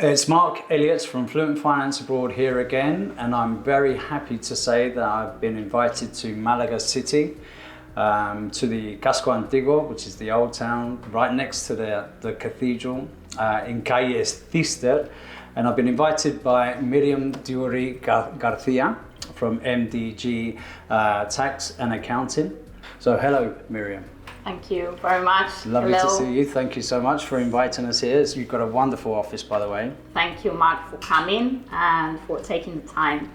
It's Marc Elliott from Fluent Finance Abroad here again, and I'm very happy to say that I've been invited to Malaga City, to the Casco Antiguo, which is the old town right next to the cathedral in Calle Cister, and I've been invited by Miriem Diori García from MDG Tax and Accounting. So hello, Miriem. Thank you very much. Lovely Hello. to see you. Thank you so much for inviting us here. You've got a wonderful office, by the way. Thank you, Mark, for coming and for taking the time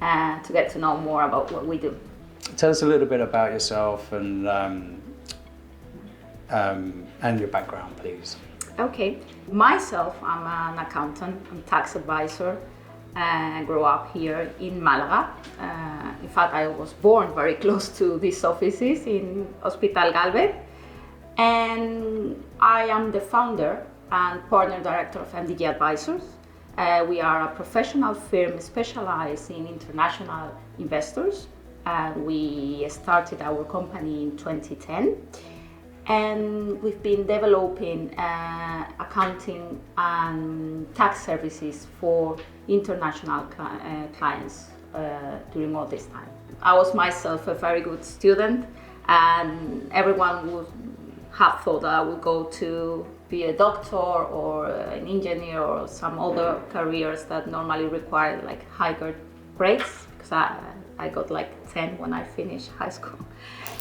to get to know more about what we do. Tell us a little bit about yourself and your background, please. Okay. Myself, I'm an accountant and tax advisor. I grew up here in Malaga. In fact, I was born very close to these offices in Hospital Galvez. And I am the founder and partner director of MDG Advisors. We are a professional firm specialized in international investors. We started our company in 2010. And we've been developing accounting and tax services for international clients during all this time. I was myself a very good student, and everyone would have thought that I would go to be a doctor or an engineer or some other careers that normally require like higher grades, because I got like 10 when I finished high school.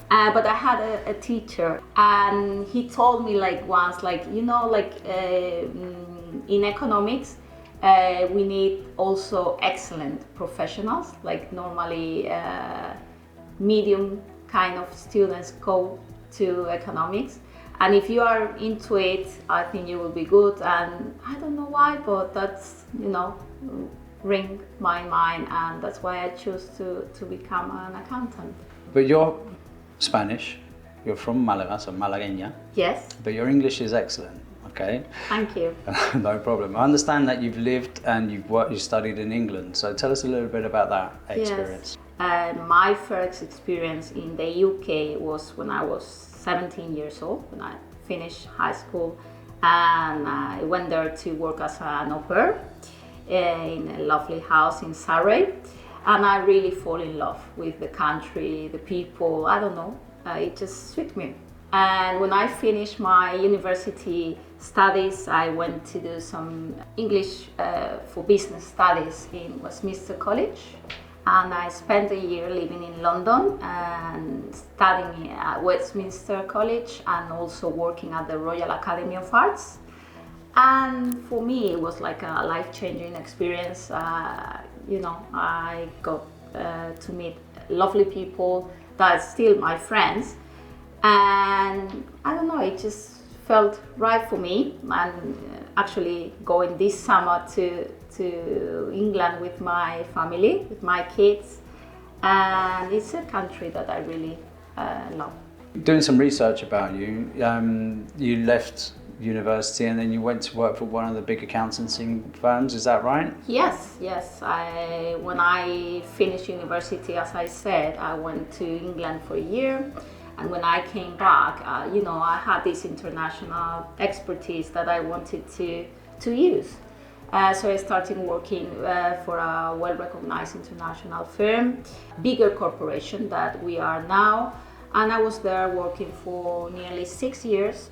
But I had a teacher, and he told me like once, like, you know, like in economics, we need also excellent professionals. Like normally medium kind of students go to economics. And if you are into it, I think you will be good. And I don't know why, but that's, you know, ring my mind, and that's why I chose to become an accountant. But you're Spanish, you're from Malaga, so Malagueña. Yes. But your English is excellent, okay? Thank you. No problem. I understand that you've lived and you studied in England, so tell us a little bit about that experience. Yes. My first experience in the UK was when I was 17 years old, when I finished high school, and I went there to work as an au pair in a lovely house in Surrey. And I really fall in love with the country, the people, I don't know, it just suited me. And when I finished my university studies, I went to do some English for business studies in Westminster College. And I spent a year living in London and studying at Westminster College and also working at the Royal Academy of Arts. And for me, it was like a life-changing experience. You know, I got to meet lovely people that are still my friends. And I don't know, it just felt right for me. And actually going this summer to England with my family, with my kids. And it's a country that I really love. Doing some research about you, you left university and then you went to work for one of the big accountancy firms, is that right? Yes. When I finished university, as I said, I went to England for a year, and when I came back, you know, I had this international expertise that I wanted to use. So I started working for a well-recognized international firm, bigger corporation that we are now, and I was there working for nearly 6 years.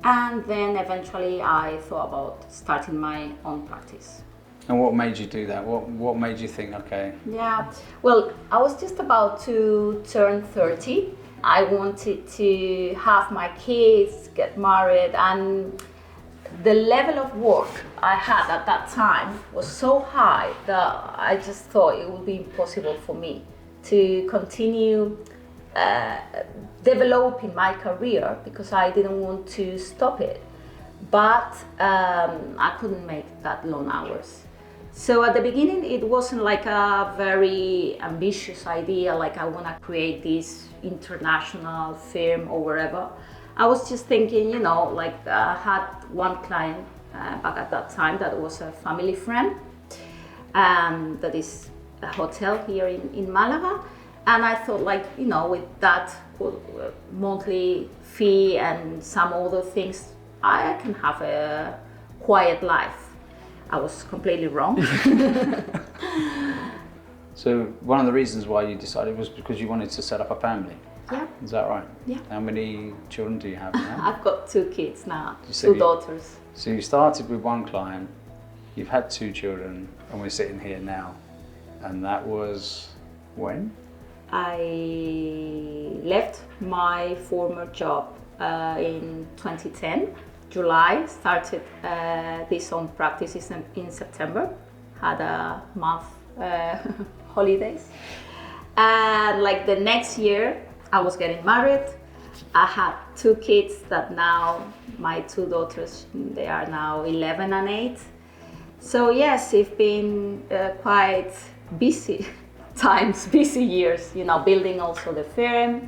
And then eventually I thought about starting my own practice. And what made you do that? What made you think, okay? Yeah, well, I was just about to turn 30. I wanted to have my kids, get married, and the level of work I had at that time was so high that I just thought it would be impossible for me to continue developing my career, because I didn't want to stop it, but I couldn't make that long hours. So at the beginning it wasn't like a very ambitious idea, like I want to create this international firm or wherever. I was just thinking, you know, like I had one client back at that time that was a family friend, that is a hotel here in Malaga. And I thought, like, you know, with that monthly fee and some other things, I can have a quiet life. I was completely wrong. So one of the reasons why you decided was because you wanted to set up a family. Yeah. Is that right? Yeah. How many children do you have now? I've got 2 kids now, You 2 said daughters. So you started with one client, you've had 2 children, and we're sitting here now. And that was when? I left my former job in 2010, July, started this own practice in September, had a month holidays. And like the next year, I was getting married. I had 2 kids that now, my 2 daughters, they are now 11 and 8. So yes, it's been quite busy times, busy years, you know, building also the firm.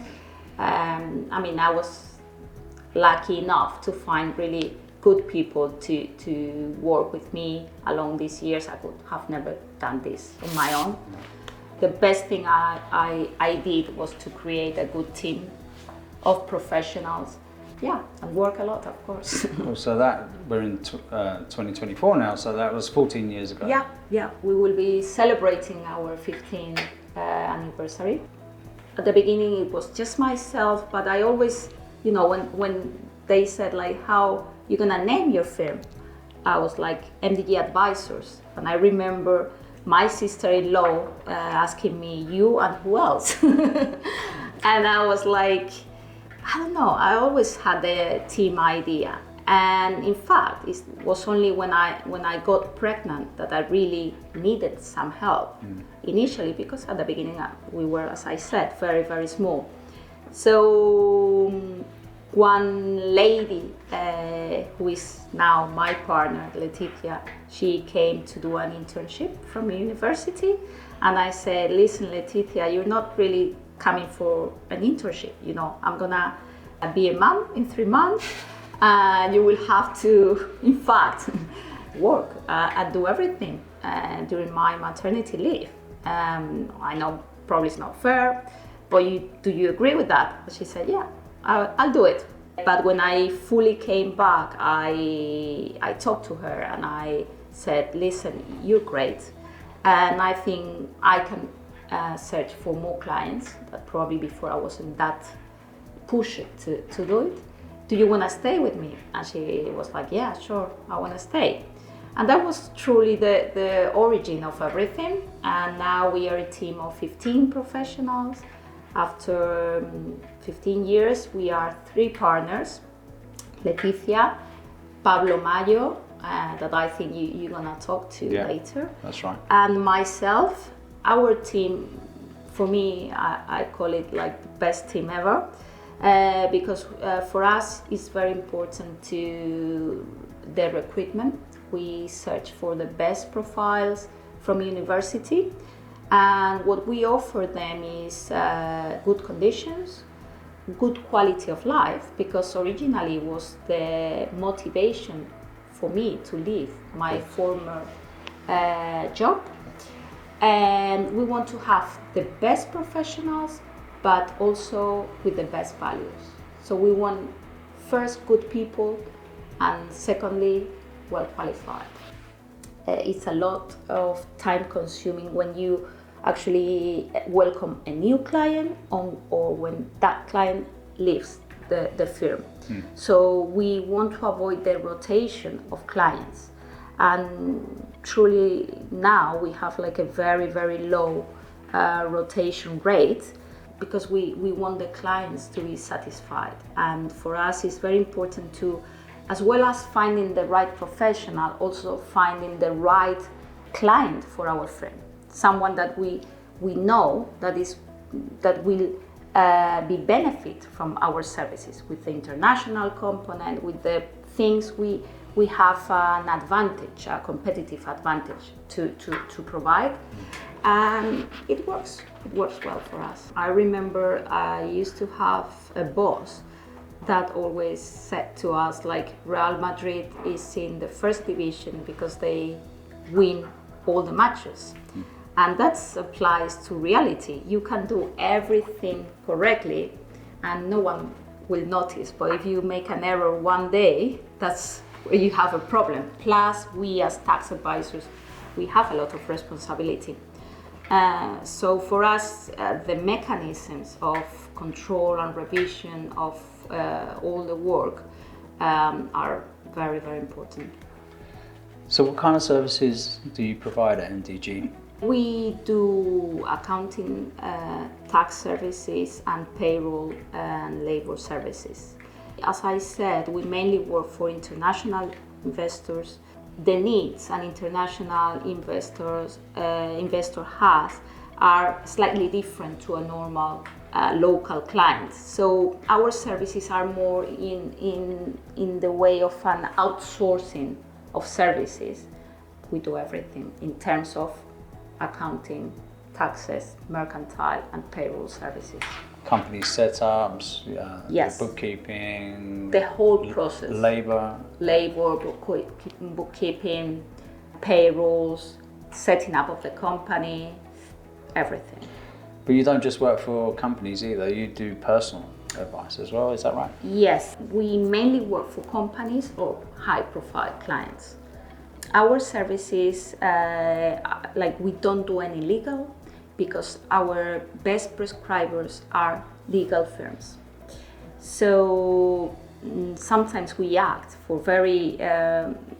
I mean, I was lucky enough to find really good people to work with me along these years. I could have never done this on my own. The best thing I did was to create a good team of professionals. Yeah, and work a lot, of course. Well, so that, we're in 2024 now, so that was 14 years ago. Yeah, we will be celebrating our 15th anniversary. At the beginning it was just myself, but I always, you know, when they said like, how you gonna name your firm? I was like, MDG Advisors. And I remember my sister-in-law asking me, you and who else? And I was like, I don't know, I always had the team idea. And in fact, it was only when I got pregnant that I really needed some help initially, because at the beginning we were, as I said, very, very small. So one lady who is now my partner, Leticia, she came to do an internship from university. And I said, listen, Leticia, you're not really coming for an internship, you know, I'm gonna be a mom in 3 months, and you will have to, in fact, work and do everything during my maternity leave. I know probably it's not fair, but do you agree with that? She said, yeah, I'll do it. But when I fully came back, I talked to her and I said, listen, you're great, and I think I can search for more clients, but probably before I wasn't that pushed to do it. Do you want to stay with me? And she was like, yeah, sure, I want to stay. And that was truly the origin of everything. And now we are a team of 15 professionals. After 15 years, we are 3 partners, Leticia, Pablo Mayo, that I think you're gonna talk to later. That's right. And myself. Our team, for me, I call it like the best team ever, because for us it's very important to the recruitment. We search for the best profiles from university, and what we offer them is good conditions, good quality of life, because originally it was the motivation for me to leave my former job. And we want to have the best professionals, but also with the best values. So we want first good people, and secondly well qualified. It's a lot of time consuming when you actually welcome a new client or when that client leaves the firm. So we want to avoid the rotation of clients. And truly now we have like a very, very low rotation rate, because we want the clients to be satisfied. And for us it's very important to, as well as finding the right professional, also finding the right client for our firm. Someone that we know that will be benefit from our services, with the international component, with the things we have an advantage, a competitive advantage to provide, and it works well for us. I remember I used to have a boss that always said to us, like, Real Madrid is in the first division because they win all the matches. And that applies to reality. You can do everything correctly and no one will notice, but if you make an error one day, that's where you have a problem. Plus, we as tax advisors, we have a lot of responsibility. So for us, the mechanisms of control and revision of all the work are very, very important. So what kind of services do you provide at MDG? We do accounting, tax services, and payroll and labor services. As I said, we mainly work for international investors. The needs an international investor has are slightly different to a normal local client. So our services are more in the way of an outsourcing of services. We do everything in terms of accounting, taxes, mercantile, and payroll services. Company setups, yes. The bookkeeping, the whole process. Labor, bookkeeping, payrolls, setting up of the company, everything. But you don't just work for companies either, you do personal advice as well, is that right? Yes, we mainly work for companies or high-profile clients. Our services, we don't do any legal, because our best prescribers are legal firms. So sometimes we act for very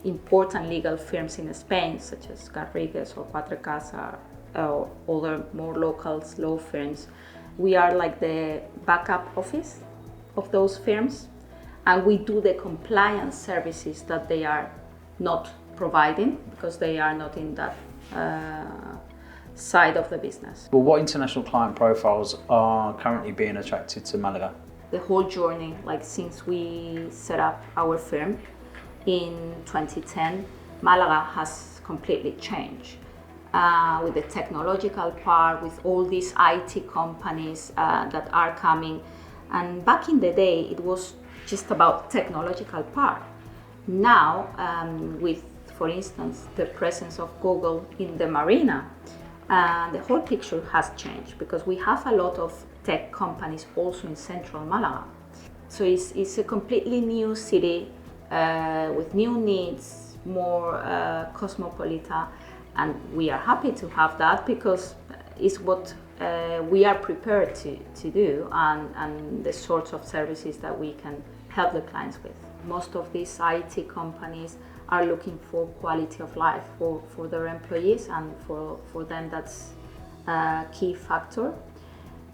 important legal firms in Spain, such as Garrigues or Cuatro Casas or other more local law firms. We are like the backup office of those firms, and we do the compliance services that they are not providing because they are not in that side of the business. Well, what international client profiles are currently being attracted to Malaga? The whole journey, since we set up our firm in 2010, Malaga has completely changed. With the technological part, with all these IT companies that are coming. And back in the day, it was just about technological part. Now, with, for instance, the presence of Google in the marina, the whole picture has changed because we have a lot of tech companies also in central Malaga. So it's a completely new city with new needs, more cosmopolitan, and we are happy to have that because it's what we are prepared to do and the sorts of services that we can help the clients with. Most of these IT companies are looking for quality of life for their employees, and for them that's a key factor.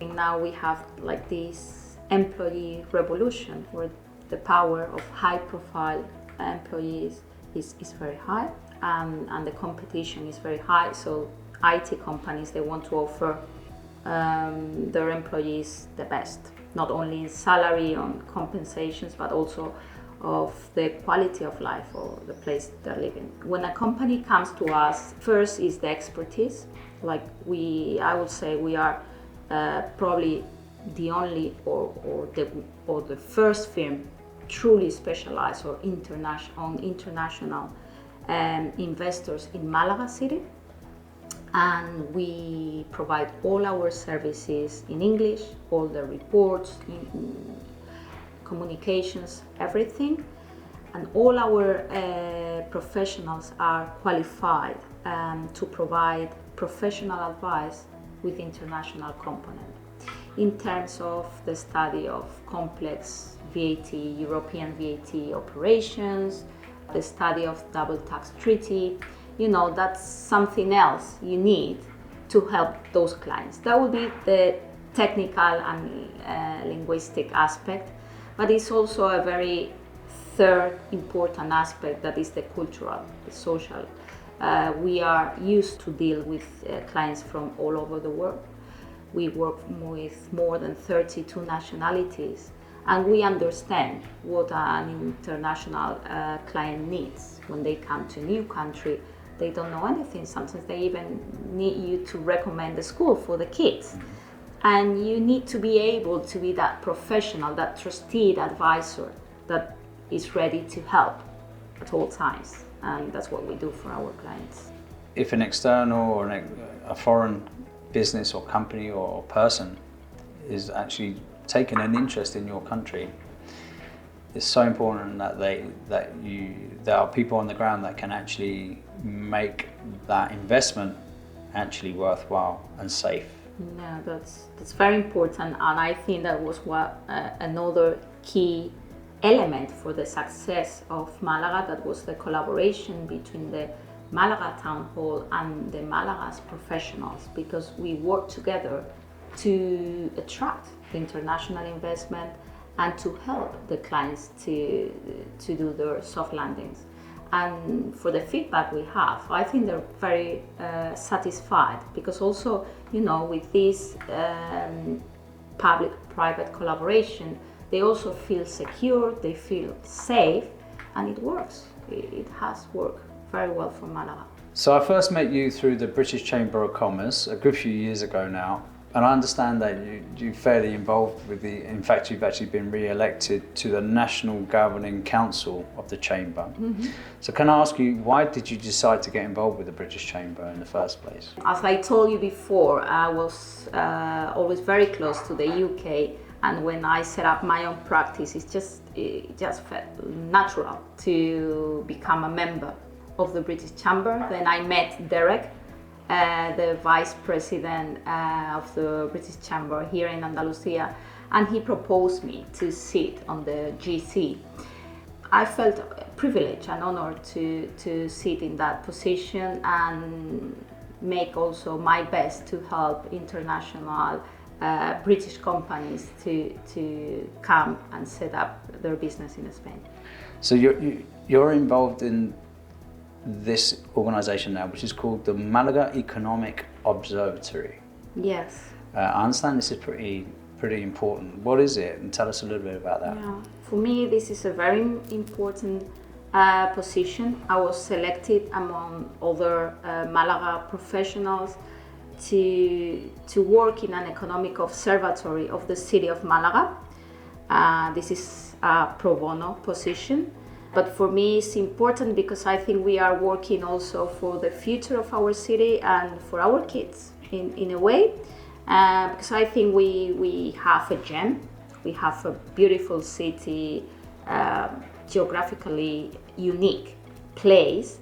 And now we have this employee revolution where the power of high profile employees is very high, and the competition is very high. So IT companies, they want to offer their employees the best, not only in salary, on compensations, but also of the quality of life or the place they're living. When a company comes to us, first is the expertise. I would say we are probably the only or the first firm truly specialized or international investors in Málaga City, and we provide all our services in English, all the reports, communications, everything, and all our professionals are qualified to provide professional advice with international component in terms of the study of complex VAT, European VAT operations, the study of double tax treaty. That's something else you need to help those clients. That would be the technical and linguistic aspect, but it's also a very third important aspect, that is the cultural, the social. We are used to deal with clients from all over the world. We work with more than 32 nationalities, and we understand what an international client needs. When they come to a new country, they don't know anything. Sometimes they even need you to recommend a school for the kids. And you need to be able to be that professional, that trusted advisor that is ready to help at all times. And that's what we do for our clients. If an external or a foreign business or company or person is actually taking an interest in your country, it's so important that there are people on the ground that can actually make that investment actually worthwhile and safe. Yeah, that's very important, and I think that was what another key element for the success of Malaga. That was the collaboration between the Malaga Town Hall and the Malaga's professionals, because we work together to attract international investment and to help the clients to do their soft landings. And for the feedback we have, I think they're very satisfied, because also, with this public-private collaboration, they also feel secure, they feel safe, and it works. It has worked very well for Malaga. So I first met you through the British Chamber of Commerce a good few years ago now, and I understand that you're fairly involved with in fact you've actually been re-elected to the National Governing Council of the Chamber. Mm-hmm. So can I ask you, why did you decide to get involved with the British Chamber in the first place? As I told you before, I was always very close to the UK, and when I set up my own practice, it just felt natural to become a member of the British Chamber. Then I met Derek, the Vice President of the British Chamber here in Andalusia, and he proposed me to sit on the GC. I felt privileged and honored to sit in that position and make also my best to help international British companies to come and set up their business in Spain. So you're involved in this organisation now, which is called the Málaga Economic Observatory. Yes. I understand this is pretty important. What is it? And tell us a little bit about that. Yeah. For me, this is a very important position. I was selected among other Malaga professionals to work in an economic observatory of the city of Malaga. This is a pro bono position. But for me, it's important because I think we are working also for the future of our city and for our kids in a way. Because I think we have a gem, we have a beautiful city, geographically unique place,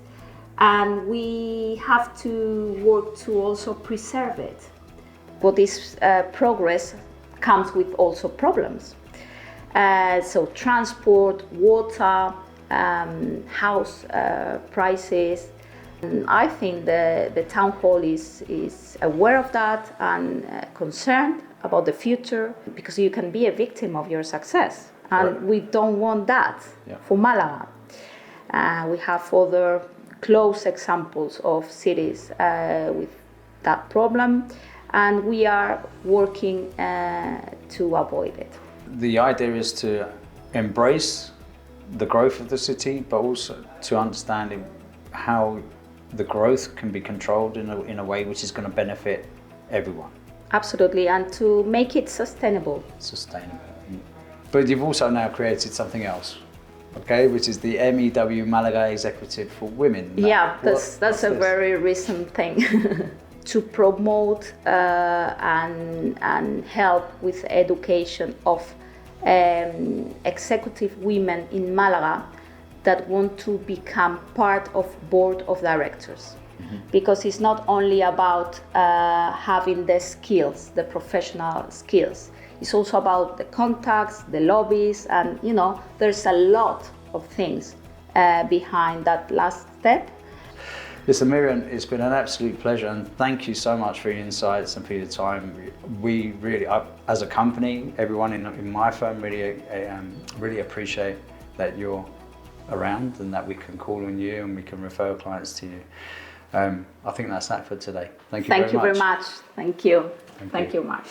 and we have to work to also preserve it. But this progress comes with also problems. So transport, water, house prices. And I think the town hall is aware of that and concerned about the future, because you can be a victim of your success, and right. We don't want that for Malaga. We have other close examples of cities with that problem, and we are working to avoid it. The idea is to embrace the growth of the city, but also to understand how the growth can be controlled in a way which is going to benefit everyone. Absolutely, and to make it sustainable. But you've also now created something else, okay, which is the MEW Málaga Executive for Women. That's a very recent thing. To promote and help with education of executive women in Malaga that want to become part of board of directors. Mm-hmm. Because it's not only about having the skills, the professional skills. It's also about the contacts, the lobbies, and there's a lot of things behind that last step. Listen, Miriem, it's been an absolute pleasure, and thank you so much for your insights and for your time. We really, as a company, everyone in my firm really appreciate that you're around and that we can call on you and we can refer clients to you. I think that's that for today. Thank you very much. Thank you very much. Thank you, Marc.